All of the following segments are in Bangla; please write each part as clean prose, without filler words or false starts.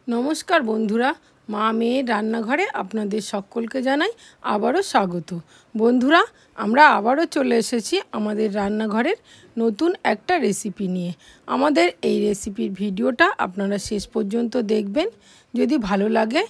নমস্কার বন্ধুরা, মা মেয়ের রান্নাঘরে আপনাদের সকলকে জানাই আবারও স্বাগত। বন্ধুরা, আমরা আবারও চলে এসেছি আমাদের রান্নাঘরের নতুন একটা রেসিপি নিয়ে। আমাদের এই রেসিপির ভিডিওটা আপনারা শেষ পর্যন্ত দেখবেন। যদি ভালো লাগে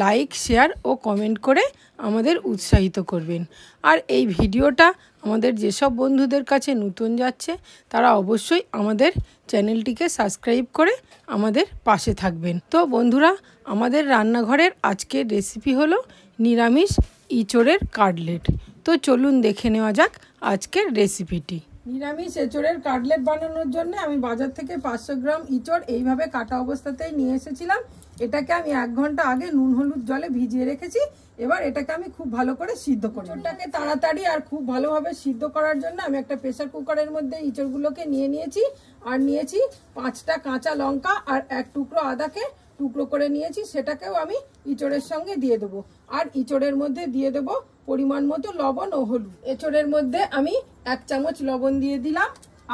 লাইক, শেয়ার ও কমেন্ট করে আমাদের উৎসাহিত করবেন। আর এই ভিডিওটা আমাদের যেসব বন্ধুদের কাছে নতুন যাচ্ছে তারা অবশ্যই আমাদের চ্যানেলটিকে সাবস্ক্রাইব করে আমাদের পাশে থাকবেন। তো বন্ধুরা, আমাদের রান্নাঘরের আজকের রেসিপি হলো নিরামিষ ইঁচড়ের কাটলেট। তো চলুন দেখে নেওয়া যাক আজকের রেসিপিটি। নিরামিষ এঁচড়ের কাটলেট বানানোর জন্য আমি বাজার থেকে 500 গ্রাম ইঁচড় এইভাবে কাটা অবস্থাতেই নিয়ে এসেছিলাম। এটাকে আমি 1 ঘন্টা আগে নুন হলুদ জলে ভিজিয়ে রেখেছি। এবার এটাকে আমি খুব ভালো করে সিদ্ধ করব। ইঁচড়টাকে তাড়াতাড়ি আর খুব ভালোভাবে সিদ্ধ করার জন্য আমি একটা প্রেসার কুকারের মধ্যে ইঁচড়গুলোকে নিয়ে নিয়েছি। আর নিয়েছি 5টা কাঁচা লঙ্কা আর 1 টুকরো আদাকে টুকরো করে নিয়েছি, সেটাকেও আমি ইঁচড়ের সঙ্গে দিয়ে দেবো। আর ইঁচড়ের মধ্যে দিয়ে দেবো পরিমাণ মতো লবণ ও হলুদ। এঁচড়ের মধ্যে আমি 1 চামচ লবণ দিয়ে দিলাম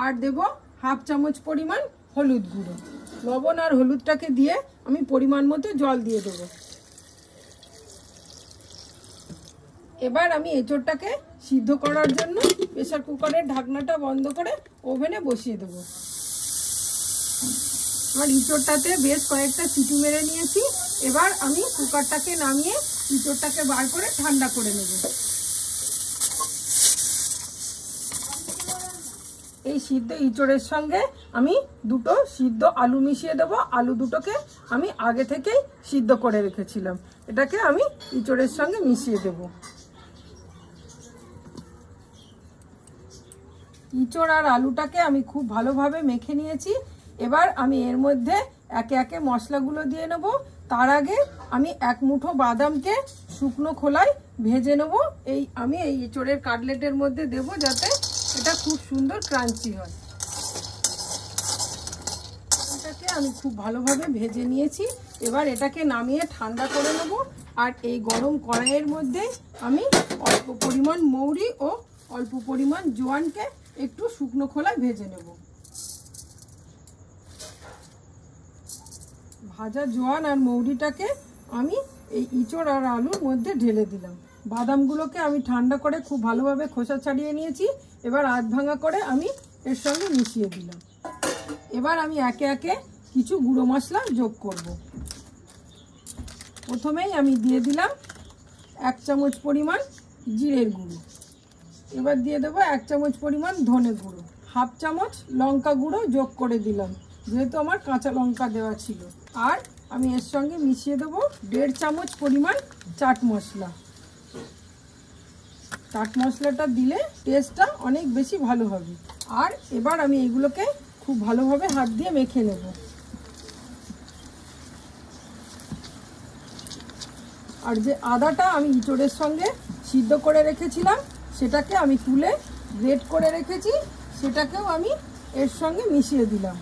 আর দেবো 1/2 চামচ পরিমাণ হলুদ গুঁড়ো। লবণ আর হলুদটাকে দিয়ে আমি পরিমাণ মতো জল দিয়ে দেবো। এবার আমি এঁচড়টাকে সিদ্ধ করার জন্য প্রেসার কুকারের ঢাকনাটা বন্ধ করে ওভেনে বসিয়ে দেবো। আমার ইঁচড়টাতে বেশ কয়েকটা সিটি মেরে নিয়েছি। এবার আমি কুকারটাকে নামিয়ে ইঁচড়টাকে বার করে ঠান্ডা করে নেব। এই সিদ্ধ ইঁচড়ের সঙ্গে আমি 2টো সিদ্ধ আলু মিশিয়ে দেবো। আলু দুটোকে আমি আগে থেকেই সিদ্ধ করে রেখেছিলাম। এটাকে আমি ইঁচড়ের সঙ্গে মিশিয়ে দেব। ইঁচড় আর আলুটাকে আমি খুব ভালোভাবে মেখে নিয়েছি। এবার আমি এর মধ্যে একে একে মশলাগুলো দিয়ে নেব। তার আগে আমি 1 মুঠো বাদামকে শুকনো খোলায় ভেজে নেব। আমি এই এঁচড়ের কাটলেটের মধ্যে দেব, যাতে এটা খুব সুন্দর ক্রাঞ্চি হয়। এটাকে আমি খুব ভালোভাবে ভেজে নিয়েছি। এবার এটাকে নামিয়ে ঠান্ডা করে নেব। আর এই গরম কড়াইয়ের মধ্যে আমি অল্প পরিমাণ মৌরি ও অল্প পরিমাণ জোয়ানকে একটু শুকনো খোলায় ভেজে নেব। ভাজা জোয়ান আর মৌরিটাকে আমি এই ইঁচড় আর আলুর মধ্যে ঢেলে দিলাম। বাদামগুলোকে আমি ঠান্ডা করে খুব ভালোভাবে খোসা ছাড়িয়ে নিয়েছি। এবার আধ ভাঙা করে আমি এর সঙ্গে মিশিয়ে দিলাম। এবার আমি একে একে কিছু গুঁড়ো মশলা যোগ করব। প্রথমেই আমি দিয়ে দিলাম 1 চামচ পরিমাণ জিরের গুঁড়ো। এবার দিয়ে দেবো 1 চামচ পরিমাণ ধনে গুঁড়ো। 1/2 চামচ লঙ্কা গুঁড়ো যোগ করে দিলাম, যেহেতু আমার কাঁচা লঙ্কা দেওয়া ছিল। আর আমি এর সঙ্গে মিশিয়ে দেবো 1.5 চামচ পরিমাণ চাট মশলা। চাট মশলাটা দিলে টেস্টটা অনেক বেশি ভালো হবে। আর এবার আমি এগুলোকে খুব ভালোভাবে হাত দিয়ে মেখে নেব। আর যে আদাটা আমি ইঁচড়ের সঙ্গে সিদ্ধ করে রেখেছিলাম সেটাকে আমি তুলে গ্রেট করে রেখেছি, সেটাকেও আমি এর সঙ্গে মিশিয়ে দিলাম।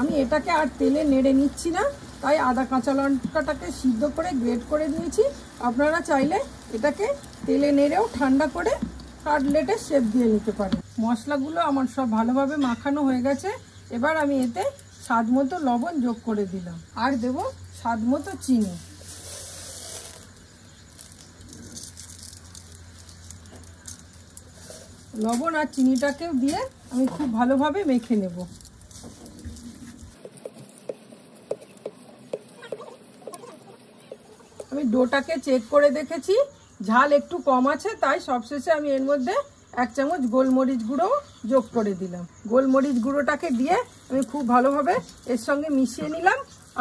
আমি এটাকে আর তেলে নেড়ে নিচ্ছি না, তাই আদা কাঁচা লঙ্কাটাকে সিদ্ধ করে গ্রেট করে নিয়েছি। আপনারা চাইলে এটাকে তেলে নেড়েও ঠান্ডা করে কাটলেটের শেপ দিয়ে নিতে পারেন। মশলাগুলো আমার সব ভালোভাবে মাখানো হয়ে গেছে। এবার আমি এতে স্বাদ মতো লবণ যোগ করে দিলাম আর দেব স্বাদ মতো চিনি। লবণ আর চিনিটাকে দিয়ে আমি খুব ভালোভাবে মেখে নেব। আমি ডোটাকে চেক করে দেখেছি, ঝাল একটু কম আছে, তাই সবশেষে আমি এর মধ্যে 1 চামচ গোলমরিচ গুঁড়ো যোগ করে দিলাম। গোলমরিচ গুঁড়োটাকে দিয়ে আমি খুব ভালোভাবে এর সঙ্গে মিশিয়ে নিলাম।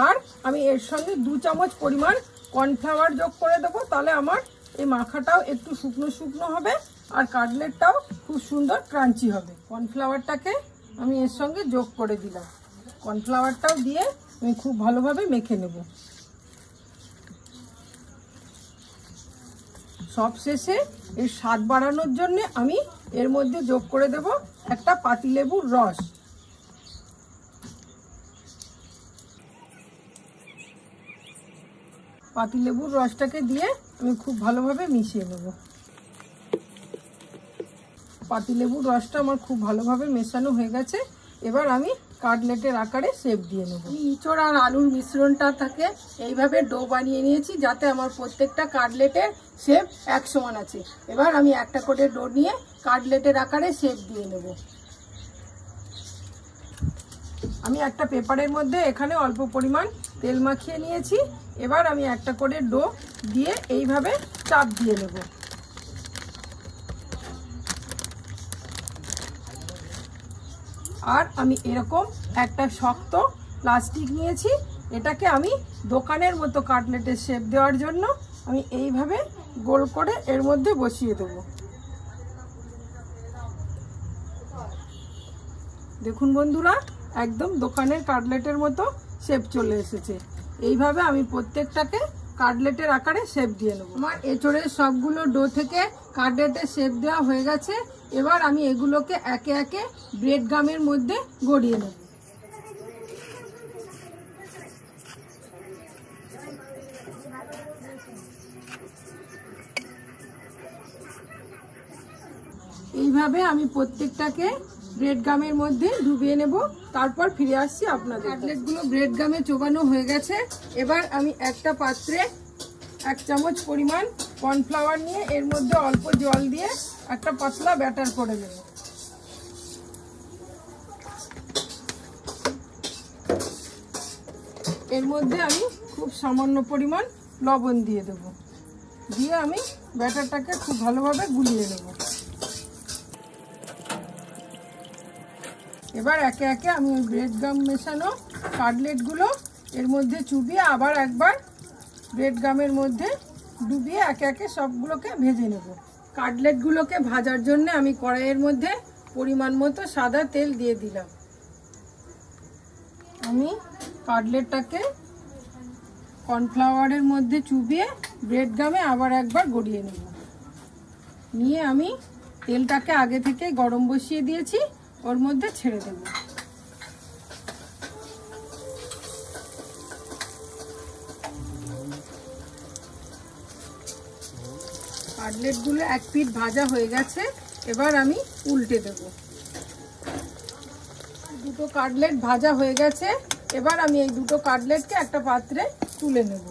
আর আমি এর সঙ্গে 2 চামচ পরিমাণ কর্নফ্লাওয়ার যোগ করে দেবো, তাহলে আমার এই মাখাটাও একটু শুকনো শুকনো হবে আর কাটলেটটাও খুব সুন্দর ক্রাঞ্চি হবে। কর্নফ্লাওয়ারটাকে আমি এর সঙ্গে যোগ করে দিলাম। কর্নফ্লাওয়ারটাও দিয়ে আমি খুব ভালোভাবে মেখে নেব। সবশেষে এর স্বাদ বাড়ানোর জন্য আমি এর মধ্যে যোগ করে দেব একটা পাতিলেবুর রস। পাতিলেবুর রসটাকে দিয়ে আমি খুব ভালোভাবে মিশিয়ে নেব। পাতিলেবুর রসটা আমার খুব ভালোভাবে মেশানো হয়ে গেছে। এবার আমি কাটলেটের আকারে শেপ দিয়ে নেব। ইঁচড় আর আলুর মিশ্রণটা থেকে এইভাবে ডো বানিয়ে নিয়েছি, যাতে আমার প্রত্যেকটা কাটলেটের শেপ এক সমান আছে। এবার আমি একটা করে ডো নিয়ে কাটলেটের আকারে শেপ দিয়ে নেব। আমি একটা পেপারের মধ্যে এখানে অল্প পরিমাণ তেল মাখিয়ে নিয়েছি। এবার আমি একটা করে ডো দিয়ে এইভাবে চাপ দিয়ে নেব। আর আমি এরকম একটা শক্ত প্লাস্টিক নিয়েছি, এটাকে আমি দোকানের মতো কাটলেটের শেপ দেওয়ার জন্য আমি এইভাবে গোল করে এর মধ্যে বসিয়ে দেব। দেখুন বন্ধুরা, একদম দোকানের কাটলেটের মতো শেপ চলে এসেছে। এইভাবে আমি প্রত্যেকটাকে কাটলেটের আকারে শেপ দিয়ে নেব। আমার এঁচড়ের সবগুলো ডো থেকে কাটলেটের শেপ দেওয়া হয়ে গেছে। এবার আমি এগুলোকে একে একে ব্রেড গামের মধ্যে গড়িয়ে নেব। এইভাবে আমি প্রত্যেকটাকে ব্রেড গামের মধ্যে ডুবিয়ে নেব, তারপর ফিরে আসছি আপনাদের। কাটলেটগুলো ব্রেড গামে চোবানো হয়ে গেছে। এবার আমি একটা পাত্রে 1 চামচ পরিমাণ কর্নফ্লাওয়ার নিয়ে এর মধ্যে অল্প জল দিয়ে একটা পাতলা ব্যাটার করে নেব। এর মধ্যে আমি খুব সামান্য পরিমাণ লবণ দিয়ে দেব, দিয়ে আমি ব্যাটারটাকে খুব ভালোভাবে গুলিয়ে নেব। এবার একে একে আমি ওই ব্রেড গাম মেশানো কাটলেটগুলো এর মধ্যে চুবিয়ে আবার একবার ব্রেড গামের মধ্যে ডুবিয়ে একে একে সবগুলোকে ভেজে নেব। কাটলেটগুলোকে ভাজার জন্য আমি কড়াইয়ের মধ্যে পরিমাণ মতো সাদা তেল দিয়ে দিলাম। আমি কাটলেটটাকে কর্নফ্লাওয়ারের মধ্যে চুবিয়ে ব্রেড গামে আবার একবার গড়িয়ে নেব। নিয়ে আমি তেলটাকে আগে থেকে গরম বসিয়ে দিয়েছি, ওর মধ্যে ছেড়ে দেব। কাটলেটগুলো এক পিঠ ভাজা হয়ে গেছে। এবার আমি উল্টে দেব। দুটো কাটলেট ভাজা হয়ে গেছে। এবার আমি এই দুটো কাটলেটকে একটা পাত্রে তুলে নেব।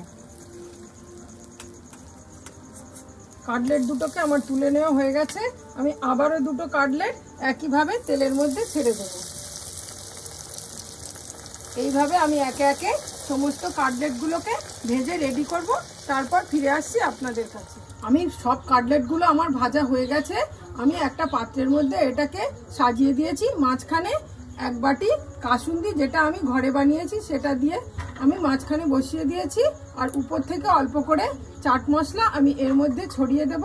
কাটলেট দুটোকে আমার তুলে নেওয়া হয়ে গেছে। আমি আবারও দুটো কাটলেট একইভাবে তেলের মধ্যে ছেড়ে দেব। এইভাবে আমি একে একে সমস্ত কাটলেটগুলোকে ভেজে রেডি করব, তারপর ফিরে আসছি আপনাদের কাছে। আমি সব কাটলেটগুলো আমার ভাজা হয়ে গেছে। আমি একটা পাত্রের মধ্যে এটাকে সাজিয়ে দিয়েছি। মাঝখানে 1 বাটি কাসুন্দি, যেটা আমি ঘরে বানিয়েছি, সেটা দিয়ে আমি মাঝখানে বসিয়ে দিয়েছি। আর উপর থেকে অল্প করে চাট মশলা আমি এর মধ্যে ছড়িয়ে দেব।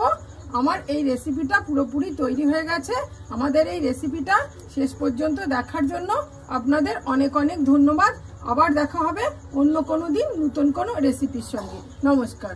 আমার এই রেসিপিটা পুরোপুরি তৈরি হয়ে গেছে। আমাদের এই রেসিপিটা শেষ পর্যন্ত দেখার জন্য আপনাদের অনেক অনেক ধন্যবাদ। আবার দেখা হবে অন্য কোনো দিন নতুন কোনো রেসিপির সঙ্গে। নমস্কার।